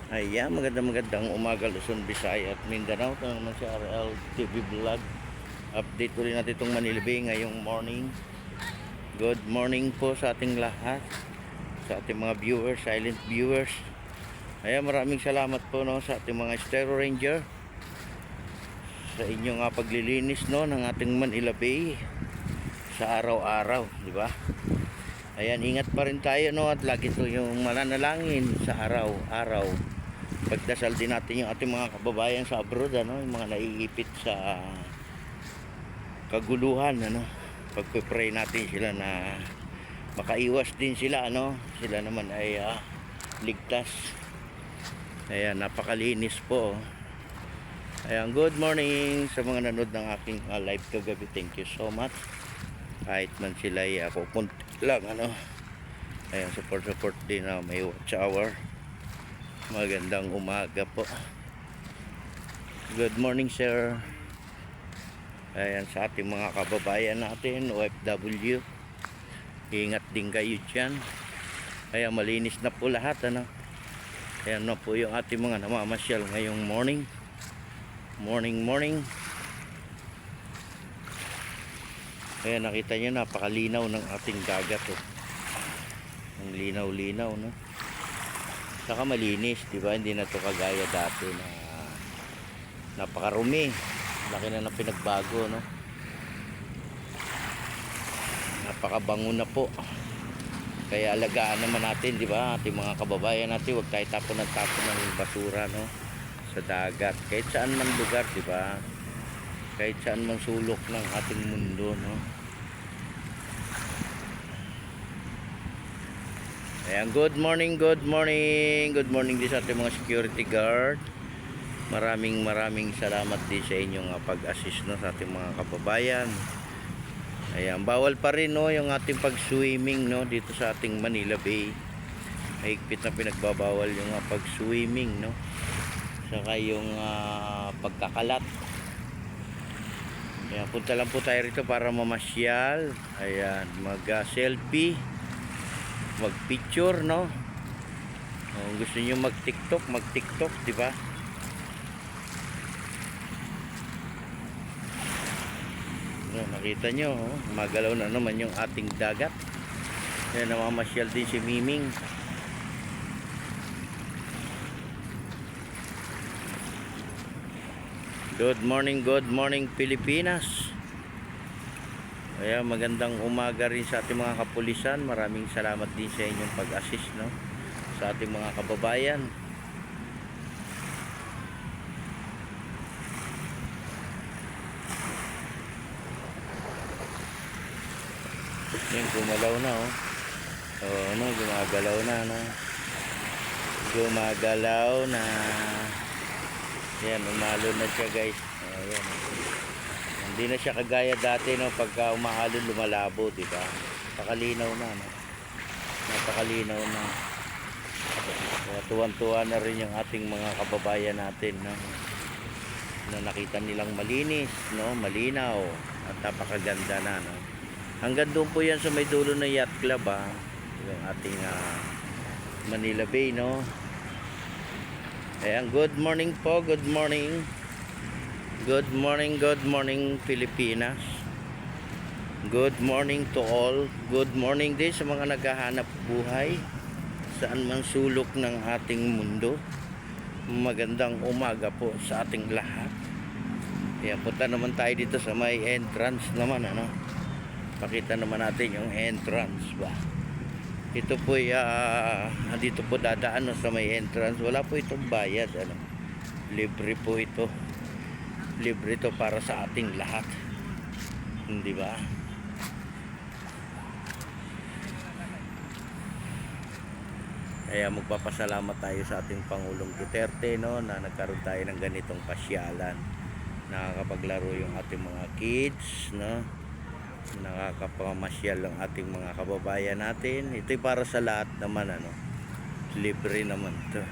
Ayan, magandang umaga Luzon, Visayas at Mindanao. Ito naman si RL TV Vlog. Update ulit natin itong Manila Bay ngayong morning. Good morning po sa ating lahat, sa ating mga viewers, silent viewers. Ayan, maraming salamat po sa ating mga Stereo Ranger sa inyong paglilinis ng ating Manila Bay sa araw-araw, di ba? Ayan, ingat pa rin tayo at lagi to yung mananalangin sa araw-araw. Pagdasal din natin yung ating mga kababayan sa abroad, yung mga naiipit sa kaguluhan, pagpe-pray natin sila na makaiwas din sila, sila naman ay ligtas. Ayan, napakalinis po. Ayan, good morning sa mga nanood ng aking live kagabi. Thank you so much. Kahit man sila ay pupunti lang, ayan, support din na may watch hour. Magandang umaga po. Good morning, sir. Ayan, sa ating mga kababayan natin, OFW, ingat din kayo dyan. Ayan, malinis na po lahat, Ayan na po yung ating mga namamasyal ngayong morning. Morning. Ayan, nakita nyo, napakalinaw ng ating dagat, ang linaw-linaw, saka malinis, diba? Hindi na to kagaya dati na napakarumi. Laki na ng pinagbago, napakabango na po. Kaya alagaan naman natin, diba? Ating mga kababayan natin, huwag tayo tapon ng basura, sa dagat. Kahit saan man lugar, diba? Kahit saan man sulok ng ating mundo, Ayan, good morning din sa ating mga security guard. Maraming salamat din sa inyong pag-assist sa ating mga kababayan. Ayan, bawal pa rin yung ating pag-swimming dito sa ating Manila Bay. Mahigpit na pinagbabawal yung pag-swimming, saka yung pagkakalat. Ayan, punta lang po tayo rito para mamasyal. Ayan, mag-selfie, mag-picture, Kung gusto niyo mag-TikTok, di ba? Nakita nyo, magalaw na naman yung ating dagat. Ayan, namamasyal din si Miming. Good morning Pilipinas. Ayan, magandang umaga rin sa ating mga kapulisan. Maraming salamat din sa inyong pag-assist, sa ating mga kababayan. Yan, gumalaw na, gumagalaw na, gumagalaw na. Yan, umalo na siya, guys. Ayan. Hindi na siya kagaya dati, pagka umaalon lumalabo, diba? Napakalinaw na, napakalinaw na. Kaya tuwan-tuwa na rin yung ating mga kababayan natin, na nakita nilang malinis, malinaw at napakaganda na, Hanggang doon po yan sa may dulo ng yacht club, yung ating Manila Bay, Ayan, good morning po, good morning Pilipinas. Good morning to all. Good morning din sa mga naghahanap buhay saan man sulok ng ating mundo. Magandang umaga po sa ating lahat. Ayan, punta naman tayo dito sa may entrance naman, Pakita naman natin yung entrance ba. Ito po dito po dadaan sa may entrance. Wala po itong bayad, libre po ito. Libre ito para sa ating lahat, hindi ba? Kaya magpapasalamat tayo sa ating Pangulong Duterte, na nagkaroon tayo ng ganitong pasyalan. Nakakapaglaro yung ating mga kids, nakakapamasyal ang ating mga kababayan natin. Ito'y para sa lahat naman, libre naman to.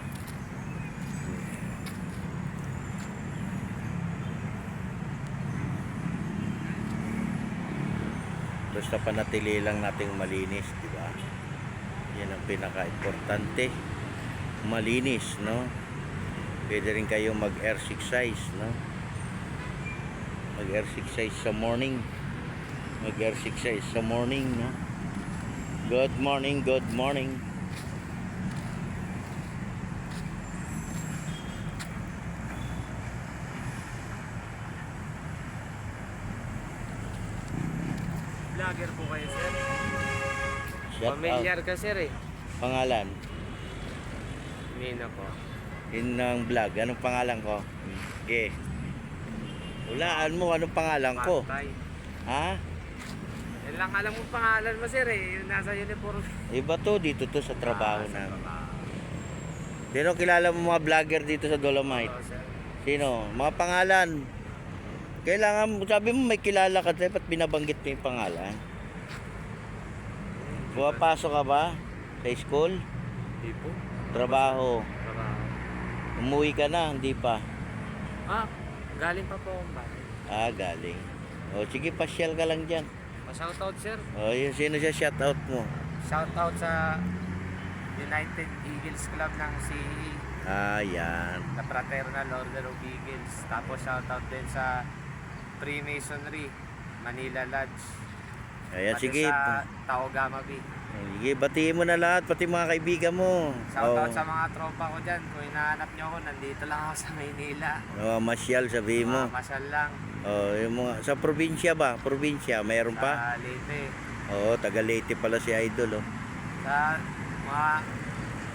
Basta panatili lang nating malinis, di ba? Yan ang pinaka-importante. Malinis, Pwede rin kayo mag-exercise, no? Mag-exercise sa morning. Mag-exercise sa morning, no? Good morning, good morning. Vlogger po kayo, sir. Shout Familiar out. ka, sir, eh. Pangalan? Nino po. Yun ang vlog. Anong pangalan ko? Okay. Hulaan mo anong pangalan ko. Pantay. Ha? Yan lang alam mo pangalan mo, sir, eh. Yung nasa uniform. Iba to, dito to sa trabaho Sa namin. trabaho. Sino kilala mo mga vlogger dito sa Dolomite? Oo, sir. Sino? Mga pangalan. Kailangan mo, sabi mo may kilala ka, dapat binabanggit mo yung pangalan. Pumapasok ka ba? Sa school? Di po. Trabaho? Trabaho. Umuwi ka na? Hindi pa? Ah, galing pa po akong bahay. Ah, galing. O sige, pasyal ka lang dyan. Pa-shoutout, sir. O yun, sino siya shoutout mo? Shoutout sa United Eagles Club ng CE. Ah, yan. The Fraternal Order of Eagles. Tapos shoutout din sa Freemasonry, Manila Lodge. Ayan, Pati sige. sa Tao Gamma B. Sige, batiin mo na lahat, pati mga kaibigan mo. Shoutout O, sa mga tropa ko dyan. Kung hinahanap nyo ako, nandito lang ako sa Maynila. masyal, sabihin mo. Masyal lang. O, yung mga, sa probinsya ba? Probinsya, mayroon pa? Sa Leyte. Oo, taga Leyte pala si Idol. Oh. Sa mga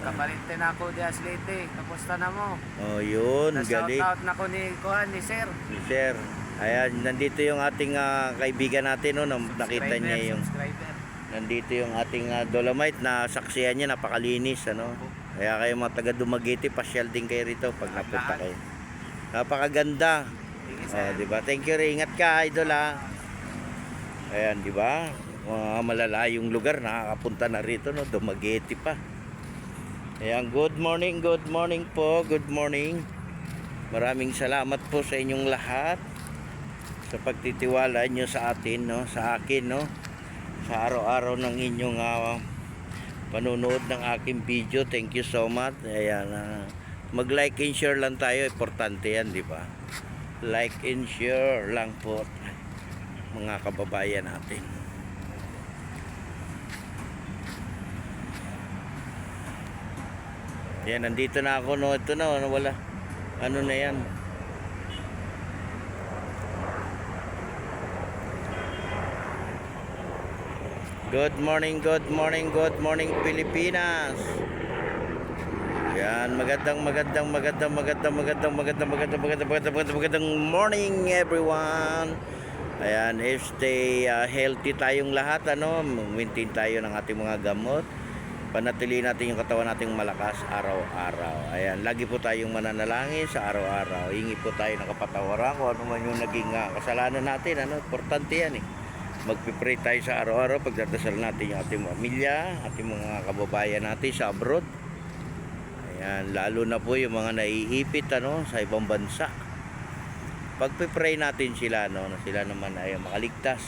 kaparinte na ako dias Leyte. Kamusta na mo? Oh, yun, galing. Na-shoutout na ko ni Kuhan, ni Sir. Sir, ayan, nandito yung ating kaibigan natin, no, nakita niya yung, Subscriber. nandito yung ating Dolomite na saksiyan niya, napakalinis, ano. Kaya kayo mga taga Dumaguete, pasyal din kayo rito pag napunta kayo. Napakaganda. Sige, Oh, sir. di ba? Thank you, ingat ka, Idol, ha. Ayan, di ba? Mga malalayong lugar, nakakapunta na rito, no, Dumaguete pa. Ayan, good morning po, good morning. Maraming salamat po sa inyong lahat sa pagtitiwala nyo sa atin, no, sa akin, no, sa araw-araw ng inyong panunood ng aking video. Thank you so much. Ayan, mag-like and share lang tayo, importante yan, di ba? Like and share lang po, mga kababayan natin. Yan, nandito na ako, no. Ito na, wala. Ano na yan? Good morning Pilipinas. Yan, magandang morning everyone. Ayan, stay healthy tayong lahat, ano, maintain tayo ng ating mga gamot. Panatilihin natin yung katawan nating malakas araw-araw. Ayan, lagi po tayong mananalangin sa araw-araw. Hingi po tayo ng kapatawaran kung ano man yung naging kasalanan natin, ano, importante yan, eh. Magpipray tayo sa araw-araw, pagdadasal natin yung ating pamilya, ating mga kababayan natin sa abroad. Ayan, lalo na po yung mga naiipit, ano, sa ibang bansa. Pagpipray natin sila, no, na sila naman ay makaligtas.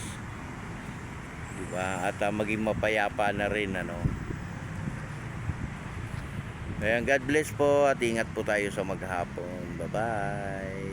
Diba? At maging mapayapa na rin, ano. Ayan, God bless po at ingat po tayo sa maghapon. Bye-bye.